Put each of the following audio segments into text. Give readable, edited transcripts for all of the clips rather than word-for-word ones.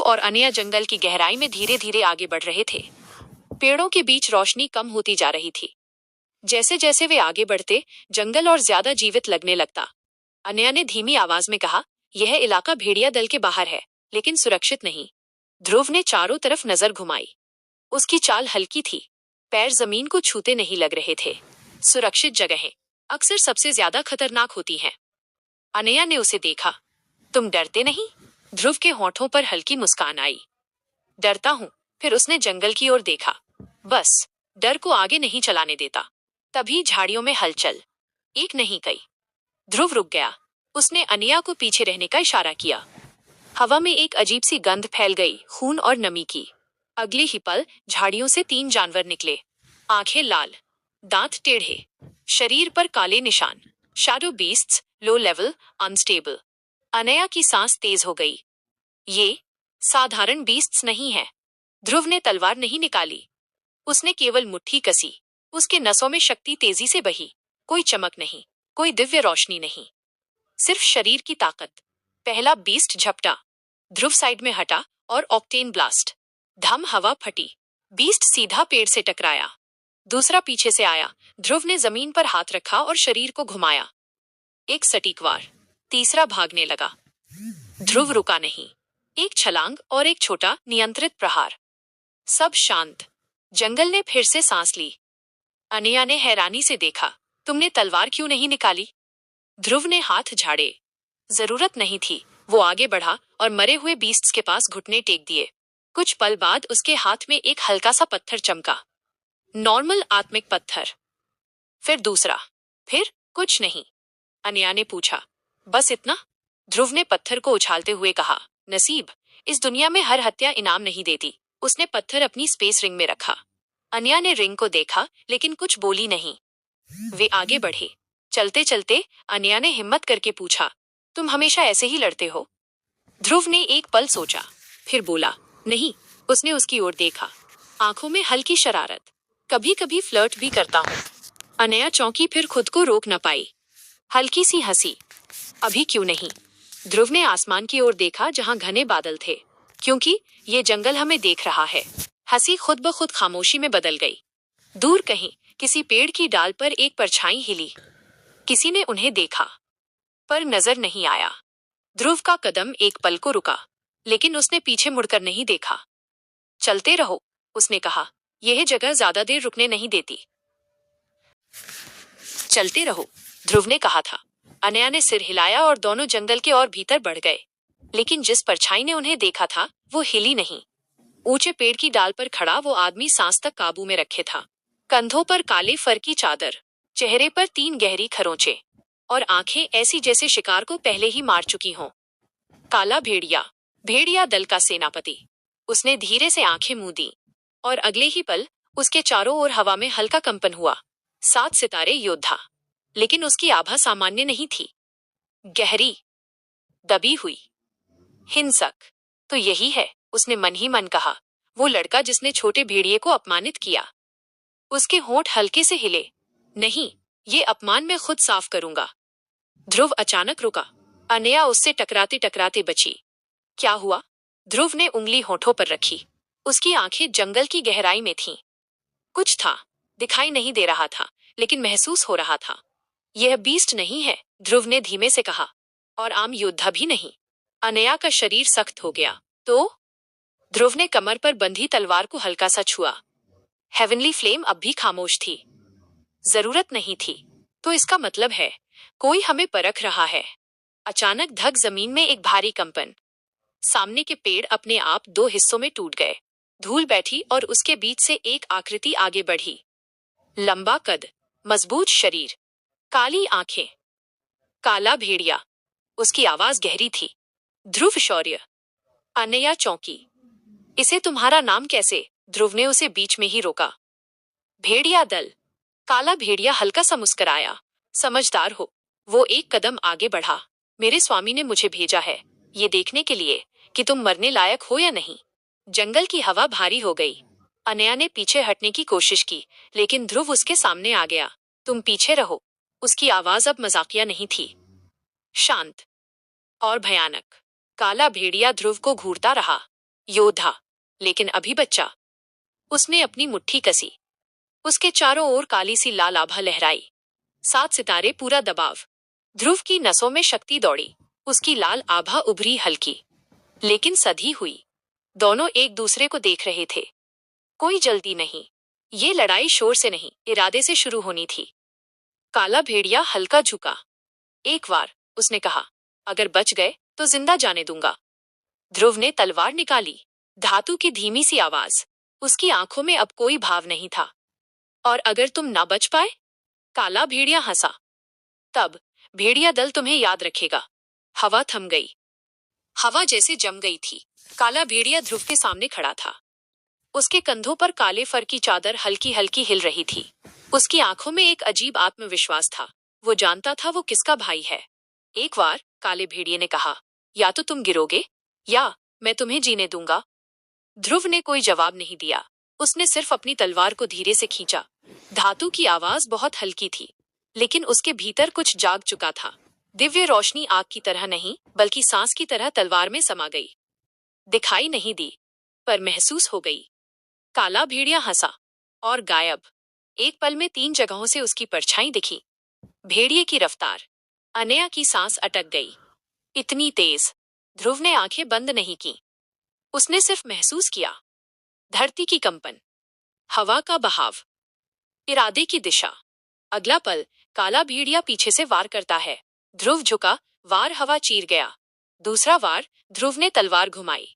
और अनया जंगल की गहराई में धीरे धीरे आगे बढ़ रहे थे। पेड़ों के बीच रोशनी कम होती जा रही थी। जैसे जैसे वे आगे बढ़ते, जंगल और ज्यादा जीवित लगने लगता। अनया ने धीमी आवाज में कहा, यह इलाका भेड़िया दल के बाहर है, लेकिन सुरक्षित नहीं। ध्रुव ने चारों तरफ नजर घुमाई। उसकी चाल हल्की थी, पैर जमीन को छूते नहीं लग रहे थे। सुरक्षित जगहें अक्सर सबसे ज्यादा खतरनाक होती हैं। अनया ने उसे देखा। तुम डरते नहीं? ध्रुव के होठों पर हल्की मुस्कान आई। डरता हूं। फिर उसने जंगल की ओर देखा। बस डर को आगे नहीं चलाने देता। तभी झाड़ियों में हलचल। एक नहीं कई। ध्रुव रुक गया। उसने अनया को पीछे रहने का इशारा किया। हवा में एक अजीब सी गंध फैल गई, खून और नमी की। अगले ही पल झाड़ियों से 3 जानवर निकले। आंखें लाल, दांत टेढ़े, शरीर पर काले निशान। Shadow beasts, low level, unstable. अनया की सांस तेज हो गई। ये साधारण बीस्ट्स नहीं है। ध्रुव ने तलवार नहीं निकाली। उसने केवल मुट्ठी कसी। उसके नसों में शक्ति तेजी से बही। कोई चमक नहीं, कोई दिव्य रोशनी नहीं, सिर्फ शरीर की ताकत। पहला बीस्ट झपटा। ध्रुव साइड में हटा और ऑक्टेन ब्लास्ट। धम हवा फटी। बीस्ट सीधा पेड़ से टकराया। दूसरा पीछे से आया। ध्रुव ने जमीन पर हाथ रखा और शरीर को घुमाया। एक सटीक वार। तीसरा भागने लगा। ध्रुव रुका नहीं। एक छलांग और एक छोटा नियंत्रित प्रहार। सब शांत। जंगल ने फिर से सांस ली। अनया ने हैरानी से देखा। तुमने तलवार क्यों नहीं निकाली? ध्रुव ने हाथ झाड़े। जरूरत नहीं थी। वो आगे बढ़ा और मरे हुए बीस्ट्स के पास घुटने टेक दिए। कुछ पल बाद उसके हाथ में एक हल्का सा पत्थर चमका। नॉर्मल आत्मिक पत्थर। फिर दूसरा। फिर कुछ नहीं। अनया ने पूछा, बस इतना? ध्रुव ने पत्थर को उछालते हुए कहा, नसीब। इस दुनिया में हर हत्या इनाम नहीं देती। उसने पत्थर अपनी स्पेस रिंग में रखा। अनया ने रिंग को देखा, लेकिन कुछ बोली नहीं। वे आगे बढ़े। चलते चलते अनया ने हिम्मत करके पूछा, तुम हमेशा ऐसे ही लड़ते हो? ध्रुव ने एक पल सोचा, फिर बोला, नहीं। उसने उसकी ओर देखा। आंखों में हल्की शरारत। कभी कभी फ्लर्ट भी करता हूँ। अनया चौंकी, फिर खुद को रोक न पाई। हल्की सी हंसी। अभी क्यों नहीं? ध्रुव ने आसमान की ओर देखा, जहां घने बादल थे। क्योंकि ये जंगल हमें देख रहा है। हंसी खुद ब खुद खामोशी में बदल गई। दूर कहीं किसी पेड़ की डाल पर एक परछाई हिली। किसी ने उन्हें देखा, पर नजर नहीं आया। ध्रुव का कदम एक पल को रुका, लेकिन उसने पीछे मुड़कर नहीं देखा। चलते रहो, उसने कहा। यह जगह ज्यादा देर रुकने नहीं देती। चलते रहो, ध्रुव ने कहा था। अनया ने सिर हिलाया और दोनों जंगल के और भीतर बढ़ गए। लेकिन जिस परछाई ने उन्हें देखा था, वो हिली नहीं। ऊंचे पेड़ की डाल पर खड़ा वो आदमी सांस तक काबू में रखे था। कंधों पर काले फर की चादर, चेहरे पर 3 गहरी खरोंचे, और आंखें ऐसी जैसे शिकार को पहले ही मार चुकी हों। काला भेड़िया, भेड़िया दल का सेनापति। उसने धीरे से आंखें मूंदी, और अगले ही पल उसके चारों ओर हवा में हल्का कंपन हुआ। 7 सितारे योद्धा। लेकिन उसकी आभा सामान्य नहीं थी। गहरी, दबी हुई, हिंसक। तो यही है, उसने मन ही मन कहा, वो लड़का जिसने छोटे भेड़िए को अपमानित किया। उसके होंठ हल्के से हिले। नहीं, ये अपमान मैं खुद साफ करूंगा। ध्रुव अचानक रुका। अनया उससे टकराते टकराते बची। क्या हुआ? ध्रुव ने उंगली होठों पर रखी। उसकी आंखें जंगल की गहराई में थीं। कुछ था, दिखाई नहीं दे रहा था, लेकिन महसूस हो रहा था। यह बीस्ट नहीं है, ध्रुव ने धीमे से कहा, और आम योद्धा भी नहीं। अनया का शरीर सख्त हो गया। तो? ध्रुव ने कमर पर बंधी तलवार को हल्का सा छुआ। हेवनली फ्लेम अब भी खामोश थी। जरूरत नहीं थी। तो इसका मतलब है, कोई हमें परख रहा है। अचानक धक जमीन में एक भारी कंपन। सामने के पेड़ अपने आप 2 हिस्सों में टूट गए। धूल बैठी और उसके बीच से एक आकृति आगे बढ़ी। लंबा कद, मजबूत शरीर, काली आंखें। काला भेड़िया। उसकी आवाज गहरी थी। ध्रुव शौर्य। अनया चौंकी। इसे तुम्हारा नाम कैसे? ध्रुव ने उसे बीच में ही रोका। भेड़िया दल। काला भेड़िया हल्का सा मुस्कुराया। समझदार हो। वो एक कदम आगे बढ़ा। मेरे स्वामी ने मुझे भेजा है, ये देखने के लिए कि तुम मरने लायक हो या नहीं। जंगल की हवा भारी हो गई। अनया ने पीछे हटने की कोशिश की, लेकिन ध्रुव उसके सामने आ गया। तुम पीछे रहो। उसकी आवाज अब मजाकिया नहीं थी, शांत और भयानक। काला भेड़िया ध्रुव को घूरता रहा। योद्धा, लेकिन अभी बच्चा। उसने अपनी मुट्ठी कसी। उसके चारों ओर काली सी लाल आभा लहराई। 7 सितारे, पूरा दबाव। ध्रुव की नसों में शक्ति दौड़ी। उसकी लाल आभा उभरी, हल्की लेकिन सधी हुई। दोनों एक दूसरे को देख रहे थे। कोई जल्दी नहीं। ये लड़ाई शोर से नहीं, इरादे से शुरू होनी थी। काला भेड़िया हल्का झुका। एक बार उसने कहा, अगर बच गए तो जिंदा जाने दूंगा। ध्रुव ने तलवार निकाली। धातु की धीमी सी आवाज। उसकी आंखों में अब कोई भाव नहीं था। और अगर तुम ना बच पाए? काला भेड़िया हंसा। तब भेड़िया दल तुम्हें याद रखेगा। हवा थम गई। हवा जैसे जम गई थी। काला भेड़िया ध्रुव के सामने खड़ा था। उसके कंधों पर काले फर की चादर हल्की हल्की हिल रही थी। उसकी आंखों में एक अजीब आत्मविश्वास था। वो जानता था वो किसका भाई है। एक बार काले भेड़िए ने कहा, या तो तुम गिरोगे या मैं तुम्हें जीने दूंगा। ध्रुव ने कोई जवाब नहीं दिया। उसने सिर्फ अपनी तलवार को धीरे से खींचा। धातु की आवाज बहुत हल्की थी, लेकिन उसके भीतर कुछ जाग चुका था। दिव्य रोशनी आग की तरह नहीं, बल्कि सांस की तरह तलवार में समा गई। दिखाई नहीं दी, पर महसूस हो गई। काला भेड़िया हंसा और गायब। एक पल में 3 जगहों से उसकी परछाई दिखी। भेड़िए की रफ्तार। अनया की सांस अटक गई। इतनी तेज। ध्रुव ने आंखें बंद नहीं की। उसने सिर्फ महसूस किया। धरती की कंपन, हवा का बहाव, इरादे की दिशा। अगला पल काला भेड़िया पीछे से वार करता है। ध्रुव झुका, वार हवा चीर गया। दूसरा वार, ध्रुव ने तलवार घुमाई।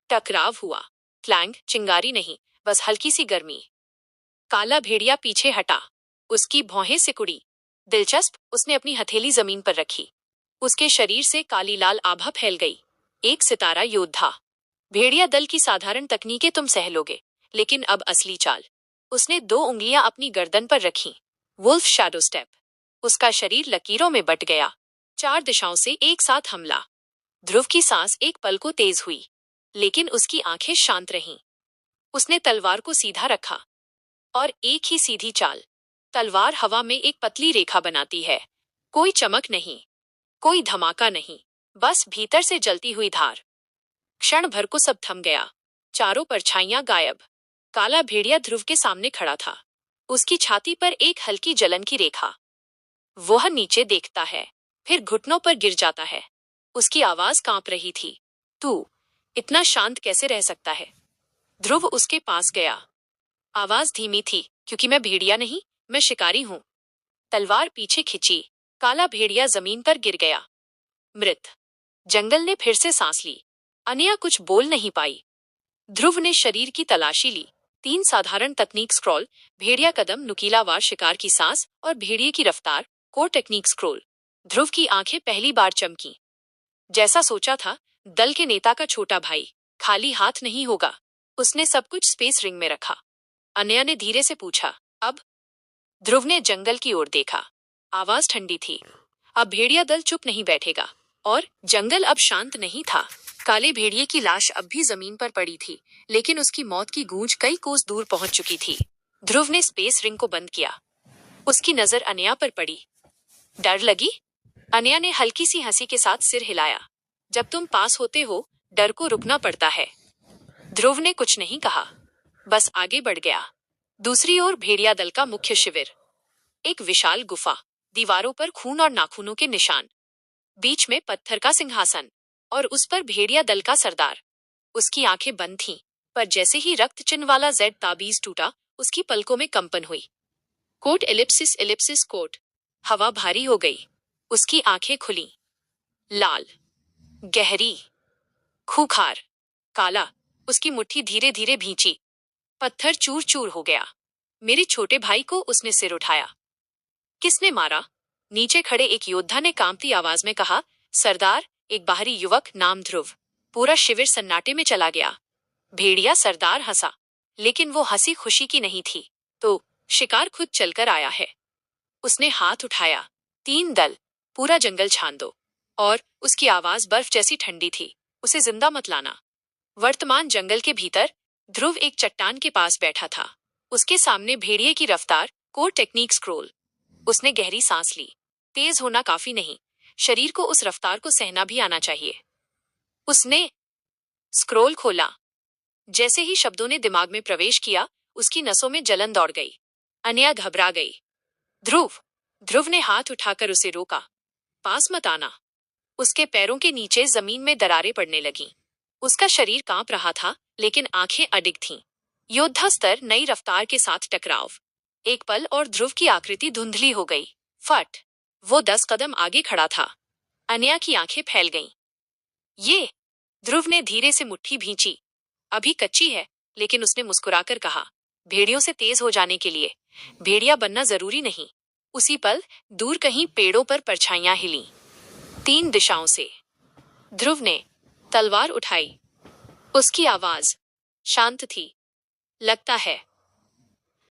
टकराव हुआ। क्लैंग, चिंगारी नहीं, बस हल्की सी गर्मी। काला भेड़िया पीछे हटा। उसकी भौहें सिकुड़ी। दिलचस्प, उसने अपनी हथेली जमीन पर रखी। उसके शरीर से काली लाल आभा फैल गई। एक सितारा योद्धा। भेड़िया दल की साधारण तकनीकें तुम सह लोगे, लेकिन अब असली चाल। उसने 2 उंगलियां अपनी गर्दन पर रखीं। Wolf shadow step. उसका शरीर लकीरों में बट गया। 4 दिशाओं से एक साथ हमला। ध्रुव की सांस एक पल को तेज हुई, लेकिन उसकी आंखें शांत रहीं। उसने तलवार को सीधा रखा और एक ही सीधी चाल। तलवार हवा में एक पतली रेखा बनाती है। कोई चमक नहीं, कोई धमाका नहीं, बस भीतर से जलती हुई धार। क्षण भर को सब थम गया। चारों परछाइयां गायब। काला भेड़िया ध्रुव के सामने खड़ा था। उसकी छाती पर एक हल्की जलन की रेखा। वह नीचे देखता है, फिर घुटनों पर गिर जाता है। उसकी आवाज कांप रही थी। तू इतना शांत कैसे रह सकता है? ध्रुव उसके पास गया। आवाज धीमी थी, क्योंकि मैं भेड़िया नहीं, मैं शिकारी हूं। तलवार पीछे खिंची। काला भेड़िया जमीन पर गिर गया, मृत। जंगल ने फिर से सांस ली। अनया कुछ बोल नहीं पाई। ध्रुव ने शरीर की तलाशी ली। 3 साधारण तकनीक स्क्रॉल, भेड़िया कदम, नुकीला वार, शिकार की सांस और भेड़िए की रफ्तार, कोर टेक्निक स्क्रॉल। ध्रुव की आंखें पहली बार चमकी। जैसा सोचा था, दल के नेता का छोटा भाई खाली हाथ नहीं होगा। उसने सब कुछ स्पेस रिंग में रखा। अनया ने धीरे से पूछा, अब? ध्रुव ने जंगल की ओर देखा। आवाज ठंडी थी। अब भेड़िया दल चुप नहीं बैठेगा। और जंगल अब शांत नहीं था। काले भेड़िए की लाश अब भी जमीन पर पड़ी थी, लेकिन उसकी मौत की गूंज कई कोस दूर पहुंच चुकी थी। ध्रुव ने स्पेस रिंग को बंद किया। उसकी नजर अनया पर पड़ी। डर लगी? अनया ने हल्की सी हंसी के साथ सिर हिलाया। जब तुम पास होते हो, डर को रुकना पड़ता है। ध्रुव ने कुछ नहीं कहा, बस आगे बढ़ गया। दूसरी ओर भेड़िया दल का मुख्य शिविर। एक विशाल गुफा, दीवारों पर खून और नाखूनों के निशान। बीच में पत्थर का सिंहासन, और उस पर भेड़िया दल का सरदार। उसकी आंखें बंद थीं, पर जैसे ही रक्त चिन्ह वाला जेड ताबीज टूटा, उसकी पलकों में कंपन हुई। Quote ellipsis ellipsis quote. हवा भारी हो गई। उसकी आंखें खुली। लाल, गहरी, खूंखार, काला। उसकी मुट्ठी धीरे धीरे भींची। पत्थर चूर चूर हो गया। मेरे छोटे भाई को उसने सिर उठाया। किसने मारा? नीचे खड़े एक योद्धा ने कांपती आवाज में कहा, सरदार, एक बाहरी युवक नाम ध्रुव। पूरा शिविर सन्नाटे में चला गया। भेड़िया सरदार हंसा, लेकिन वो हंसी खुशी की नहीं थी। तो शिकार खुद चलकर आया है। उसने हाथ उठाया। 3 दल, पूरा जंगल छान दो। और उसकी आवाज बर्फ जैसी ठंडी थी, उसे जिंदा मत लाना। वर्तमान जंगल के भीतर ध्रुव एक चट्टान के पास बैठा था। उसके सामने भेड़िए की रफ्तार, कोर टेक्निक स्क्रोल। उसने गहरी सांस ली। तेज होना काफी नहीं, शरीर को उस रफ्तार को सहना भी आना चाहिए। उसने स्क्रोल खोला। जैसे ही शब्दों ने दिमाग में प्रवेश किया, उसकी नसों में जलन दौड़ गई। अन्या घबरा गई। ध्रुव, ध्रुव ने हाथ उठाकर उसे रोका। पास मत आना। उसके पैरों के नीचे जमीन में दरारें पड़ने लगीं। उसका शरीर कांप रहा था, लेकिन आंखें अडिग थीं। योद्धा स्तर, नई रफ्तार के साथ टकराव। एक पल और ध्रुव की आकृति धुंधली हो गई। फट! वो 10 कदम आगे खड़ा था। अन्या की आंखें फैल गईं। ये! ध्रुव ने धीरे से मुट्ठी भींची। अभी कच्ची है, लेकिन उसने मुस्कुराकर कहा, भेड़ियों से तेज हो जाने के लिए भेड़िया बनना जरूरी नहीं। उसी पल दूर कहीं पेड़ों पर परछाइयां हिलीं। 3 दिशाओं से। ध्रुव ने तलवार उठाई। उसकी आवाज शांत थी। लगता है